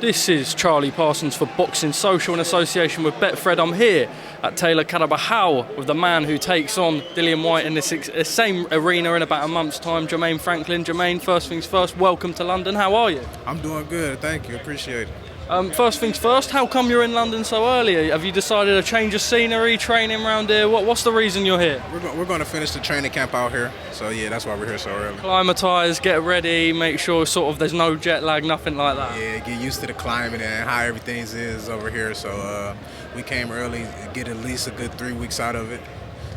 This is Charlie Parsons for Boxing Social in association with Betfred. I'm here at Taylor Carabajal with the man who takes on Dillian Whyte in this same arena in about a month's time, Jermaine Franklin. Jermaine, first things first, welcome to London. How are you? I'm doing good, thank you, appreciate it. First things first, how come you're in London so early? Have you decided a change of scenery, training around here? What's the reason you're here? We're going to finish the training camp out here, so yeah, that's why we're here so early. Climatise, get ready, make sure there's no jet lag, nothing like that. Yeah, get used to the climate and how everything is over here, so we came early, get at least a good 3 weeks out of it,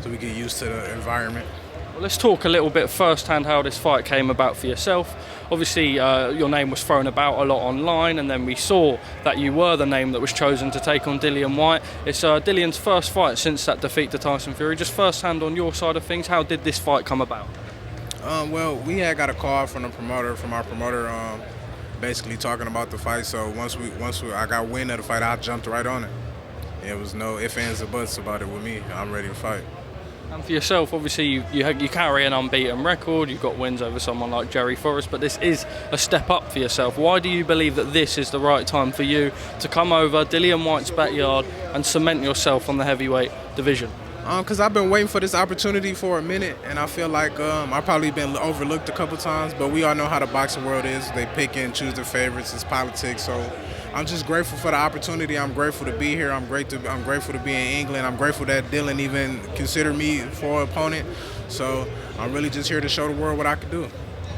so we get used to the environment. Well, let's talk a little bit firsthand how this fight came about for yourself. Obviously, your name was thrown about a lot online, and then we saw that you were the name that was chosen to take on Dillian Whyte. It's Dillian's first fight since that defeat to Tyson Fury. Just firsthand on your side of things, how did this fight come about? Well, we had got a call from our promoter, basically talking about the fight. So once I got wind of the fight, I jumped right on it. There was no ifs, ands, or buts about it with me. I'm ready to fight. And for yourself, obviously, you carry an unbeaten record. You've got wins over someone like Jerry Forrest, but this is a step up for yourself. Why do you believe that this is the right time for you to come over Dillian Whyte's backyard and cement yourself on the heavyweight division? Because I've been waiting for this opportunity for a minute, and I feel like I've probably been overlooked a couple times, but we all know how the boxing world is. They pick and choose their favorites. It's politics, so I'm just grateful for the opportunity. I'm grateful to be here. I'm grateful to be in England. I'm grateful that Dillian even considered me for an opponent. So I'm really just here to show the world what I can do.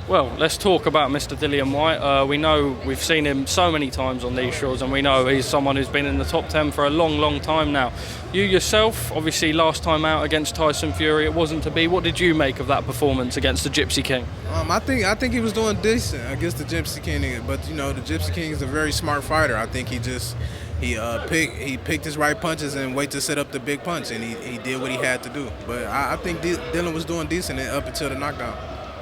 Well, let's talk about Mr. Dillian Whyte. We know we've seen him so many times on these shores, and we know he's someone who's been in the top 10 for a long, long time now. You yourself, obviously last time out against Tyson Fury, it wasn't to be. What did you make of that performance against the Gypsy King? I think he was doing decent against the Gypsy King, but you know the Gypsy King is a very smart fighter. I think he picked his right punches and wait to set up the big punch, and he did what he had to do. But I think Dillian was doing decent up until the knockdown.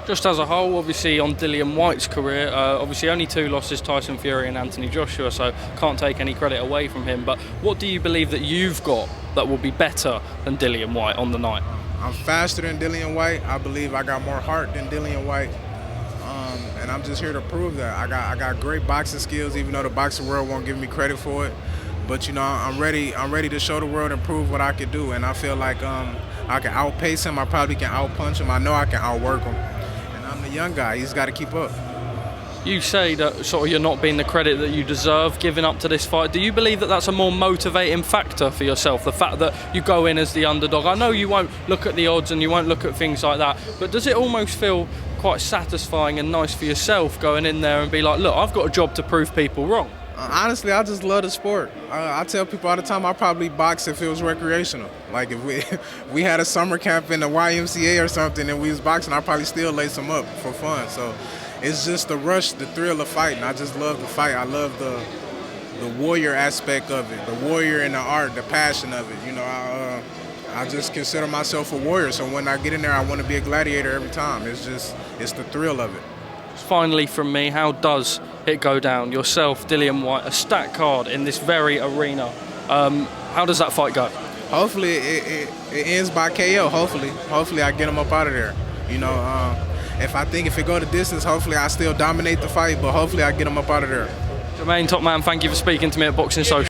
Just as a whole, obviously on Dillian Whyte's career, obviously only 2 losses, Tyson Fury and Anthony Joshua, so can't take any credit away from him. But what do you believe that you've got that will be better than Dillian Whyte on the night? I'm faster than Dillian Whyte. I believe I got more heart than Dillian Whyte. And I'm just here to prove that. I got great boxing skills, even though the boxing world won't give me credit for it. But you know, I'm ready to show the world and prove what I can do. And I feel like I can outpace him. I probably can outpunch him. I know I can outwork him. And I'm the young guy. He's got to keep up. You say that sort of you're not being the credit that you deserve giving up to this fight. Do you believe that that's a more motivating factor for yourself, the fact that you go in as the underdog? I know you won't look at the odds and you won't look at things like that, but does it almost feel quite satisfying and nice for yourself going in there and be like, look, I've got a job to prove people wrong? Honestly, I just love the sport. I tell people all the time I probably box if it was recreational. Like if we had a summer camp in the YMCA or something and we was boxing, I'd probably still lace them up for fun. So it's just the rush, the thrill of fighting. I just love the fight. I love the warrior aspect of it, the warrior and the art, the passion of it. You know, I just consider myself a warrior. So when I get in there, I want to be a gladiator every time. It's the thrill of it. Finally from me, how does it go down? Yourself, Dillian Whyte, a stacked card in this very arena. How does that fight go? Hopefully it ends by KO. Hopefully I get him up out of there. You know, if it go the distance, hopefully I still dominate the fight, but hopefully I get him up out of there. Jermaine, top man, thank you for speaking to me at Boxing Social.